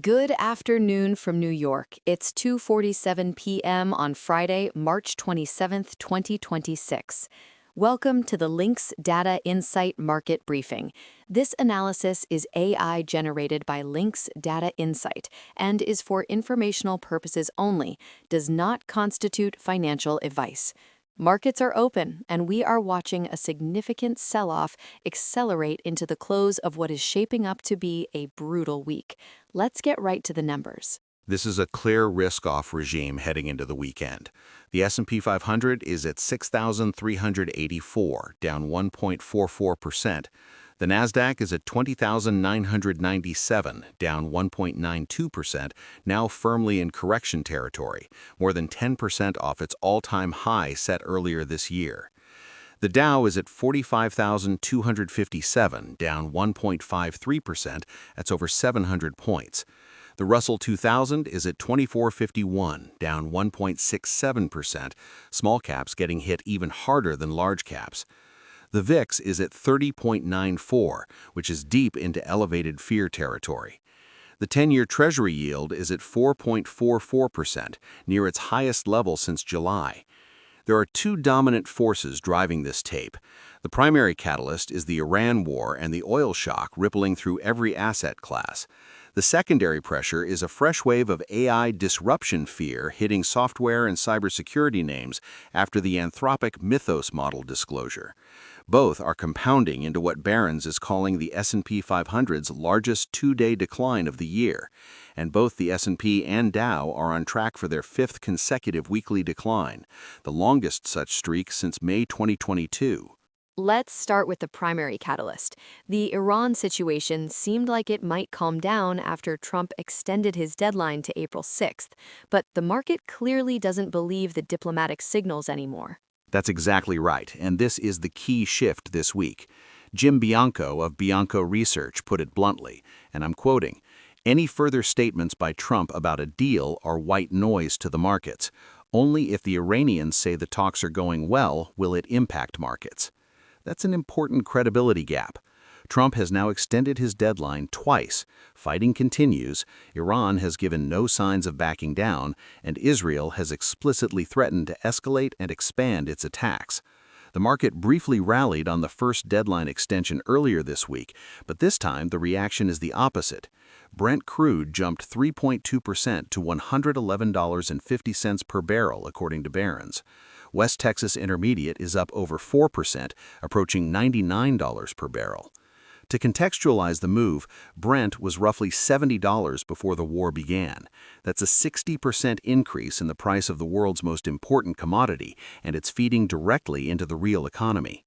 Good afternoon from New York. It's 2:47 p.m. on Friday, March 27th, 2026. Welcome to the Lynx Data Insight Market Briefing. This analysis is AI generated by Lynx Data Insight and is for informational purposes only, does not constitute financial advice. Markets are open, and we are watching a significant sell-off accelerate into the close of what is shaping up to be a brutal week. Let's get right to the numbers. This is a clear risk-off regime heading into the weekend. The S&P 500 is at 6,384, down 1.44%. The Nasdaq is at 20,997, down 1.92%, now firmly in correction territory, more than 10% off its all-time high set earlier this year. The Dow is at 45,257, down 1.53%. That's over 700 points. The Russell 2000 is at 2451, down 1.67%, small caps getting hit even harder than large caps. The VIX is at 30.94, which is deep into elevated fear territory. The 10-year Treasury yield is at 4.44%, near its highest level since July. There are two dominant forces driving this tape. The primary catalyst is the Iran war and the oil shock rippling through every asset class. The secondary pressure is a fresh wave of AI disruption fear hitting software and cybersecurity names after the Anthropic Mythos model disclosure. Both are compounding into what Barron's is calling the S&P 500's largest two-day decline of the year, and both the S&P and Dow are on track for their fifth consecutive weekly decline, the longest such streak since May 2022. Let's start with the primary catalyst. The Iran situation seemed like it might calm down after Trump extended his deadline to April 6th, but the market clearly doesn't believe the diplomatic signals anymore. That's exactly right, and this is the key shift this week. Jim Bianco of Bianco Research put it bluntly, and I'm quoting, "Any further statements by Trump about a deal are white noise to the markets. Only if the Iranians say the talks are going well will it impact markets." That's an important credibility gap. Trump has now extended his deadline twice. Fighting continues, Iran has given no signs of backing down, and Israel has explicitly threatened to escalate and expand its attacks. The market briefly rallied on the first deadline extension earlier this week, but this time the reaction is the opposite. Brent crude jumped 3.2% to $111.50 per barrel, according to Barron's. West Texas Intermediate is up over 4%, approaching $99 per barrel. To contextualize the move, Brent was roughly $70 before the war began. That's a 60% increase in the price of the world's most important commodity, and it's feeding directly into the real economy.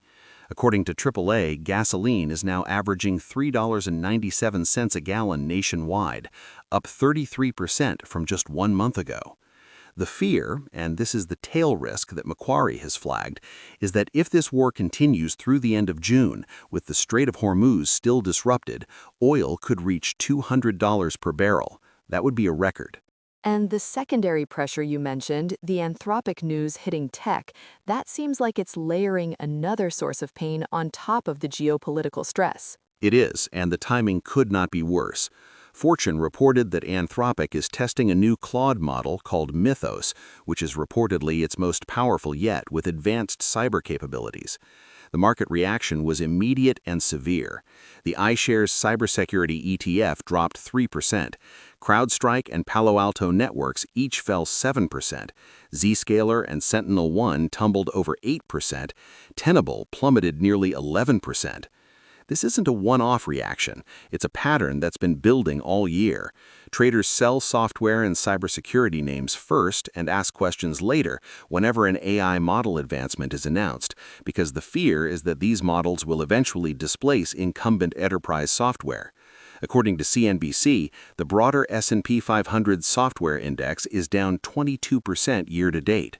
According to AAA, gasoline is now averaging $3.97 a gallon nationwide, up 33% from just 1 month ago. The fear, and this is the tail risk that Macquarie has flagged, is that if this war continues through the end of June, with the Strait of Hormuz still disrupted, oil could reach $200 per barrel. That would be a record. And the secondary pressure you mentioned, the Anthropic news hitting tech, that seems like it's layering another source of pain on top of the geopolitical stress. It is, and the timing could not be worse. Fortune reported that Anthropic is testing a new Claude model called Mythos, which is reportedly its most powerful yet with advanced cyber capabilities. The market reaction was immediate and severe. The iShares Cybersecurity ETF dropped 3%. CrowdStrike and Palo Alto Networks each fell 7%. Zscaler and SentinelOne tumbled over 8%. Tenable plummeted nearly 11%. This isn't a one-off reaction. It's a pattern that's been building all year. Traders sell software and cybersecurity names first and ask questions later whenever an AI model advancement is announced, because the fear is that these models will eventually displace incumbent enterprise software. According to CNBC, the broader S&P 500 software index is down 22% year-to-date.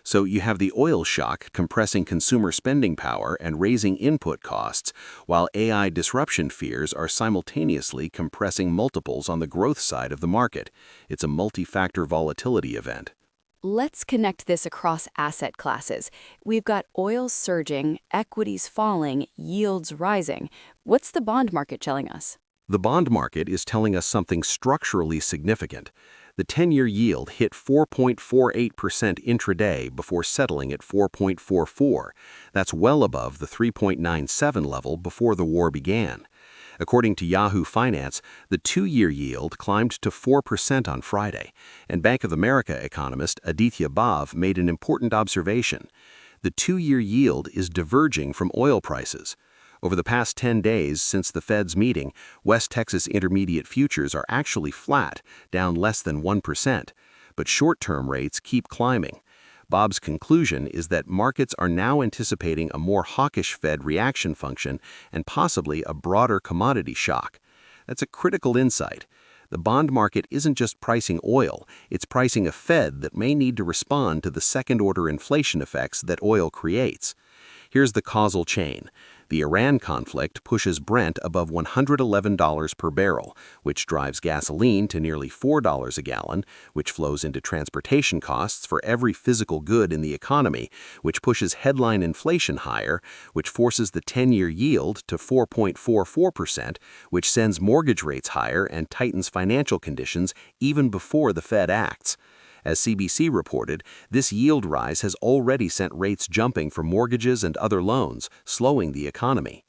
So you have the oil shock compressing consumer spending power and raising input costs, while AI disruption fears are simultaneously compressing multiples on the growth side of the market. It's a multi-factor volatility event. Let's connect this across asset classes. We've got oil surging, equities falling, yields rising. What's the bond market telling us? The bond market is telling us something structurally significant. The 10-year yield hit 4.48% intraday before settling at 4.44. That's well above the 3.97 level before the war began. According to Yahoo Finance, the 2-year yield climbed to 4% on Friday, and Bank of America economist Aditya Bhav made an important observation. The 2-year yield is diverging from oil prices. Over the past 10 days since the Fed's meeting, West Texas Intermediate futures are actually flat, down less than 1%, but short-term rates keep climbing. Bob's conclusion is that markets are now anticipating a more hawkish Fed reaction function and possibly a broader commodity shock. That's a critical insight. The bond market isn't just pricing oil, it's pricing a Fed that may need to respond to the second-order inflation effects that oil creates. Here's the causal chain. The Iran conflict pushes Brent above $111 per barrel, which drives gasoline to nearly $4 a gallon, which flows into transportation costs for every physical good in the economy, which pushes headline inflation higher, which forces the 10-year yield to 4.44%, which sends mortgage rates higher and tightens financial conditions even before the Fed acts. As CBC reported, this yield rise has already sent rates jumping for mortgages and other loans, slowing the economy.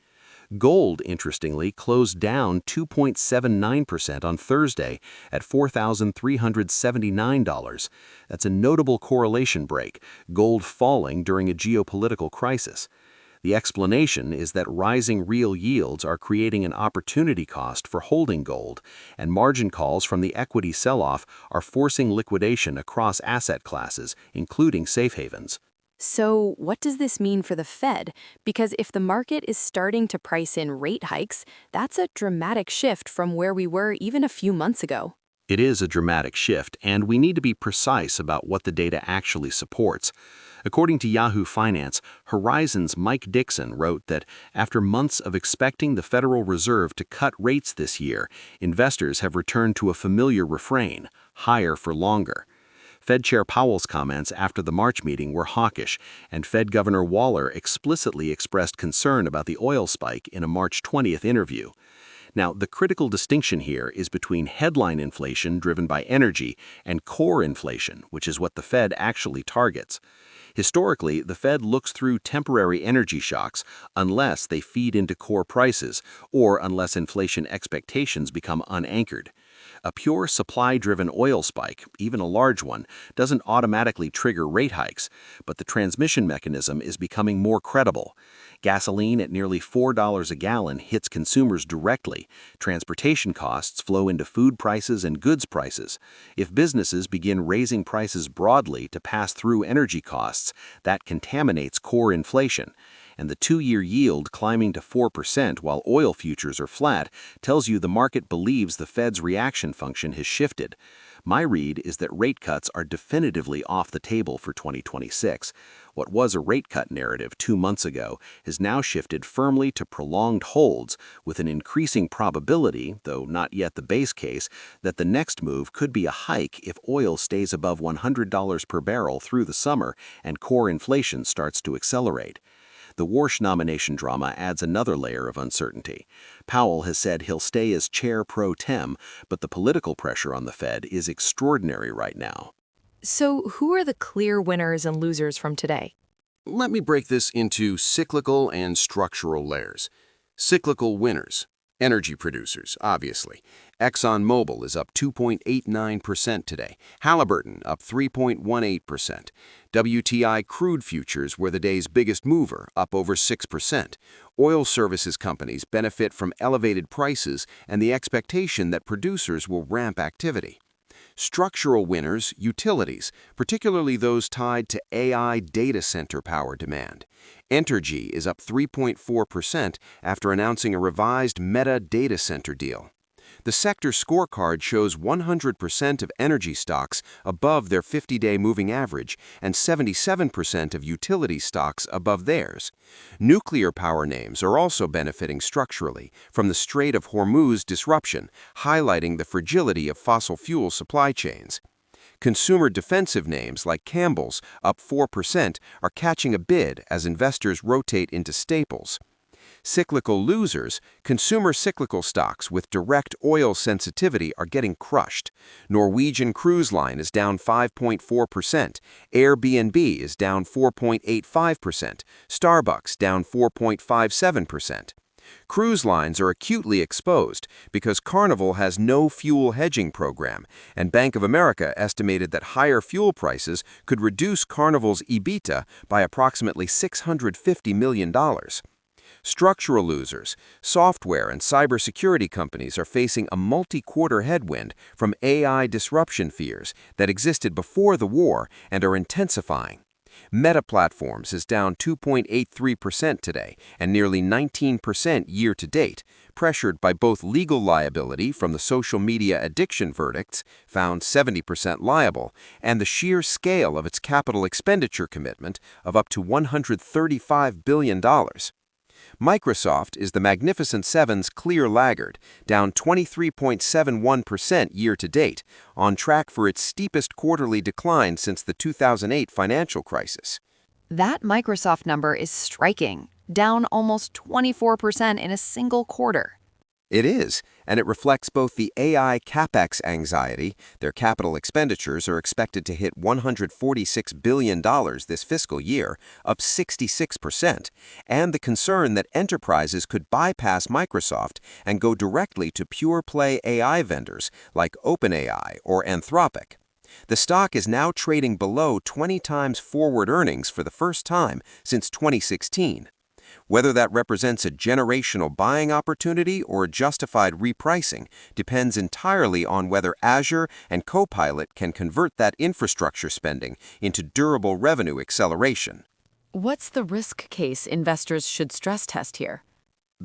Gold, interestingly, closed down 2.79% on Thursday at $4,379. That's a notable correlation break, gold falling during a geopolitical crisis. The explanation is that rising real yields are creating an opportunity cost for holding gold, and margin calls from the equity sell-off are forcing liquidation across asset classes, including safe havens. So, what does this mean for the Fed? Because if the market is starting to price in rate hikes, that's a dramatic shift from where we were even a few months ago. It is a dramatic shift, and we need to be precise about what the data actually supports. According to Yahoo Finance, Horizon's Mike Dixon wrote that after months of expecting the Federal Reserve to cut rates this year, investors have returned to a familiar refrain: higher for longer. Fed Chair Powell's comments after the March meeting were hawkish, and Fed Governor Waller explicitly expressed concern about the oil spike in a March 20th interview. Now, the critical distinction here is between headline inflation driven by energy and core inflation, which is what the Fed actually targets. Historically, the Fed looks through temporary energy shocks unless they feed into core prices or unless inflation expectations become unanchored. A pure supply-driven oil spike, even a large one, doesn't automatically trigger rate hikes, but the transmission mechanism is becoming more credible. Gasoline at nearly $4 a gallon hits consumers directly. Transportation costs flow into food prices and goods prices. If businesses begin raising prices broadly to pass through energy costs, that contaminates core inflation. And the 2-year yield climbing to 4% while oil futures are flat tells you the market believes the Fed's reaction function has shifted. My read is that rate cuts are definitively off the table for 2026. What was a rate cut narrative 2 months ago has now shifted firmly to prolonged holds, with an increasing probability, though not yet the base case, that the next move could be a hike if oil stays above $100 per barrel through the summer and core inflation starts to accelerate. The Warsh nomination drama adds another layer of uncertainty. Powell has said he'll stay as chair pro tem, but the political pressure on the Fed is extraordinary right now. So, who are the clear winners and losers from today? Let me break this into cyclical and structural layers. Cyclical winners. Energy producers, obviously. ExxonMobil is up 2.89% today. Halliburton up 3.18%. WTI crude futures were the day's biggest mover, up over 6%. Oil services companies benefit from elevated prices and the expectation that producers will ramp activity. Structural winners, utilities, particularly those tied to AI data center power demand. Entergy is up 3.4% after announcing a revised Meta data center deal. The sector scorecard shows 100% of energy stocks above their 50-day moving average and 77% of utility stocks above theirs. Nuclear power names are also benefiting structurally from the Strait of Hormuz disruption, highlighting the fragility of fossil fuel supply chains. Consumer defensive names like Campbell's, up 4%, are catching a bid as investors rotate into staples. Cyclical losers, consumer cyclical stocks with direct oil sensitivity are getting crushed. Norwegian Cruise Line is down 5.4%, Airbnb is down 4.85%, Starbucks down 4.57%. Cruise lines are acutely exposed because Carnival has no fuel hedging program, and Bank of America estimated that higher fuel prices could reduce Carnival's EBITDA by approximately $650 million. Structural losers, software and cybersecurity companies are facing a multi-quarter headwind from AI disruption fears that existed before the war and are intensifying. Meta Platforms is down 2.83% today and nearly 19% year-to-date, pressured by both legal liability from the social media addiction verdicts, found 70% liable, and the sheer scale of its capital expenditure commitment of up to $135 billion. Microsoft is the Magnificent Seven's clear laggard, down 23.71% year-to-date, on track for its steepest quarterly decline since the 2008 financial crisis. That Microsoft number is striking, down almost 24% in a single quarter. It is, and it reflects both the AI CapEx anxiety, their capital expenditures are expected to hit $146 billion this fiscal year, up 66%, and the concern that enterprises could bypass Microsoft and go directly to pure-play AI vendors like OpenAI or Anthropic. The stock is now trading below 20 times forward earnings for the first time since 2016. Whether that represents a generational buying opportunity or a justified repricing depends entirely on whether Azure and Copilot can convert that infrastructure spending into durable revenue acceleration. What's the risk case investors should stress test here?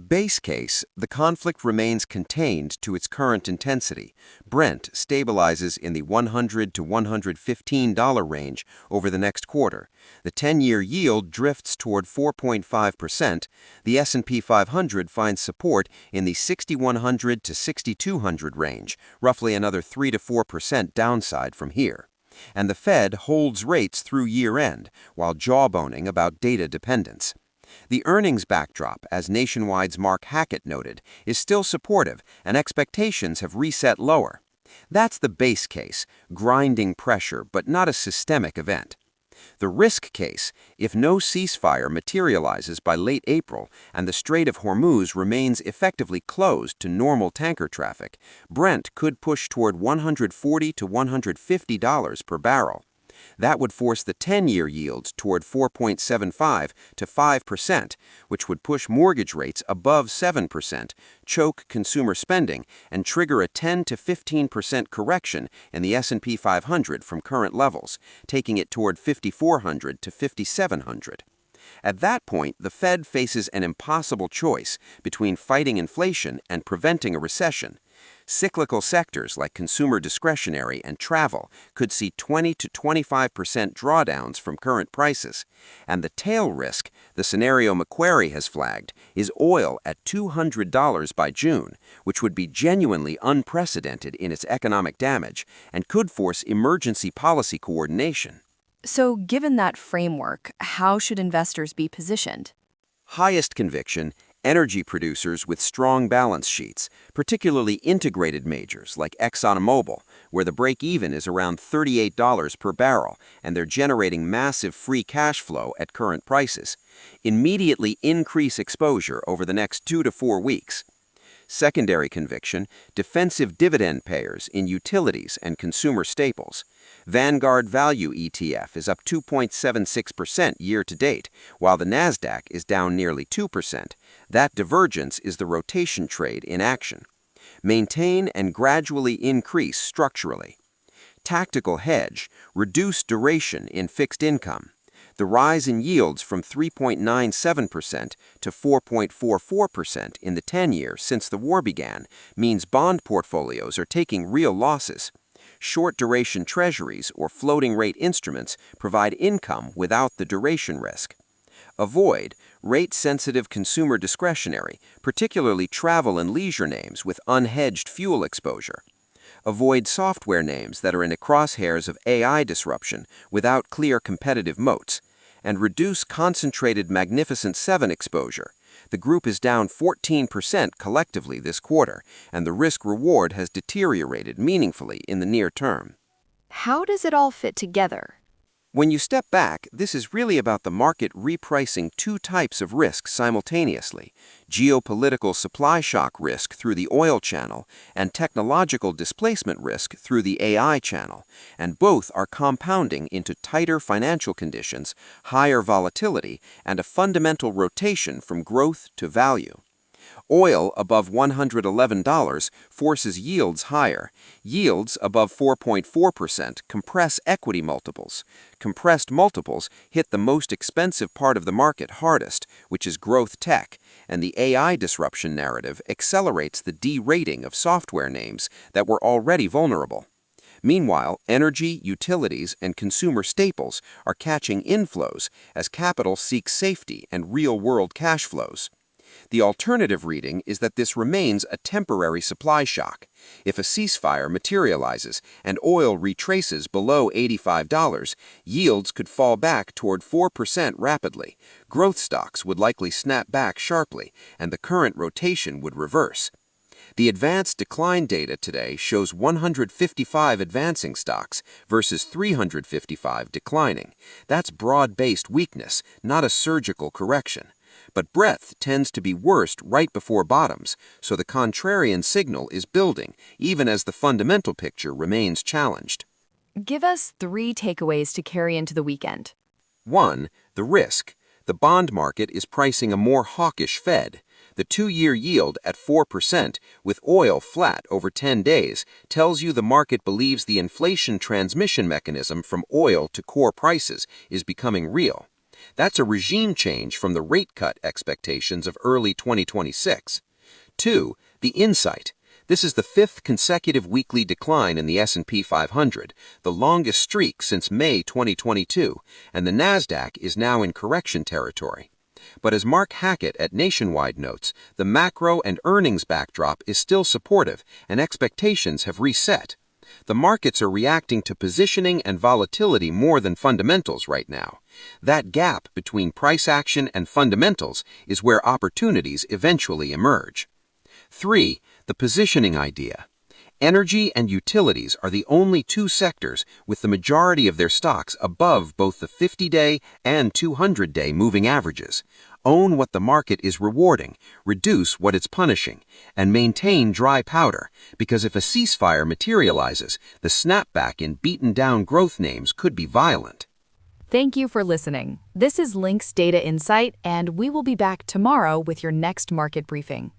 Base case, the conflict remains contained to its current intensity. Brent stabilizes in the $100 to $115 range over the next quarter. The 10-year yield drifts toward 4.5%. The S&P 500 finds support in the 6,100 to 6,200 range, roughly another 3 to 4% downside from here. And the Fed holds rates through year-end, while jawboning about data dependence. The earnings backdrop, as Nationwide's Mark Hackett noted, is still supportive, and expectations have reset lower. That's the base case, grinding pressure, but not a systemic event. The risk case, if no ceasefire materializes by late April and the Strait of Hormuz remains effectively closed to normal tanker traffic, Brent could push toward $140 to $150 per barrel. That would force the 10-year yields toward 4.75 to 5%, which would push mortgage rates above 7%, choke consumer spending, and trigger a 10 to 15% correction in the S&P 500 from current levels, taking it toward 5,400 to 5,700. At that point, the Fed faces an impossible choice between fighting inflation and preventing a recession. Cyclical sectors like consumer discretionary and travel could see 20 to 25% drawdowns from current prices. And the tail risk, the scenario Macquarie has flagged, is oil at $200 by June, which would be genuinely unprecedented in its economic damage and could force emergency policy coordination. So, given that framework, how should investors be positioned? Highest conviction, energy producers with strong balance sheets, particularly integrated majors like ExxonMobil, where the break-even is around $38 per barrel, and they're generating massive free cash flow at current prices. Immediately increase exposure over the next 2 to 4 weeks. Secondary conviction, defensive dividend payers in utilities and consumer staples. Vanguard Value ETF is up 2.76% year-to-date, while the Nasdaq is down nearly 2%. That divergence is the rotation trade in action. Maintain and gradually increase structurally. Tactical hedge, reduce duration in fixed income. The rise in yields from 3.97% to 4.44% in the 10-year since the war began means bond portfolios are taking real losses. Short-duration treasuries or floating-rate instruments provide income without the duration risk. Avoid rate-sensitive consumer discretionary, particularly travel and leisure names with unhedged fuel exposure. Avoid software names that are in the crosshairs of AI disruption without clear competitive moats. And reduce concentrated Magnificent Seven exposure. The group is down 14% collectively this quarter, and the risk-reward has deteriorated meaningfully in the near term. How does it all fit together? When you step back, this is really about the market repricing two types of risks simultaneously: geopolitical supply shock risk through the oil channel and technological displacement risk through the AI channel, and both are compounding into tighter financial conditions, higher volatility, and a fundamental rotation from growth to value. Oil above $111 forces yields higher. Yields above 4.4% compress equity multiples. Compressed multiples hit the most expensive part of the market hardest, which is growth tech, and the AI disruption narrative accelerates the de-rating of software names that were already vulnerable. Meanwhile, energy, utilities, and consumer staples are catching inflows as capital seeks safety and real-world cash flows. The alternative reading is that this remains a temporary supply shock. If a ceasefire materializes and oil retraces below $85, yields could fall back toward 4% rapidly. Growth stocks would likely snap back sharply, and the current rotation would reverse. The advanced decline data today shows 155 advancing stocks versus 355 declining. That's broad-based weakness, not a surgical correction. But breadth tends to be worst right before bottoms, so the contrarian signal is building, even as the fundamental picture remains challenged. Give us 3 takeaways to carry into the weekend. 1. The risk. The bond market is pricing a more hawkish Fed. The 2-year yield at 4%, with oil flat over 10 days, tells you the market believes the inflation transmission mechanism from oil to core prices is becoming real. That's a regime change from the rate cut expectations of early 2026. 2. The insight. This is the 5th consecutive weekly decline in the S&P 500, the longest streak since May 2022, and the Nasdaq is now in correction territory. But as Mark Hackett at Nationwide notes, the macro and earnings backdrop is still supportive, and expectations have reset. The markets are reacting to positioning and volatility more than fundamentals right now. That gap between price action and fundamentals is where opportunities eventually emerge. 3. The positioning idea. Energy and utilities are the only 2 sectors with the majority of their stocks above both the 50-day and 200-day moving averages. Own what the market is rewarding, reduce what it's punishing, and maintain dry powder, because if a ceasefire materializes, the snapback in beaten-down growth names could be violent. Thank you for listening. This is Lynx Data Insight, and we will be back tomorrow with your next market briefing.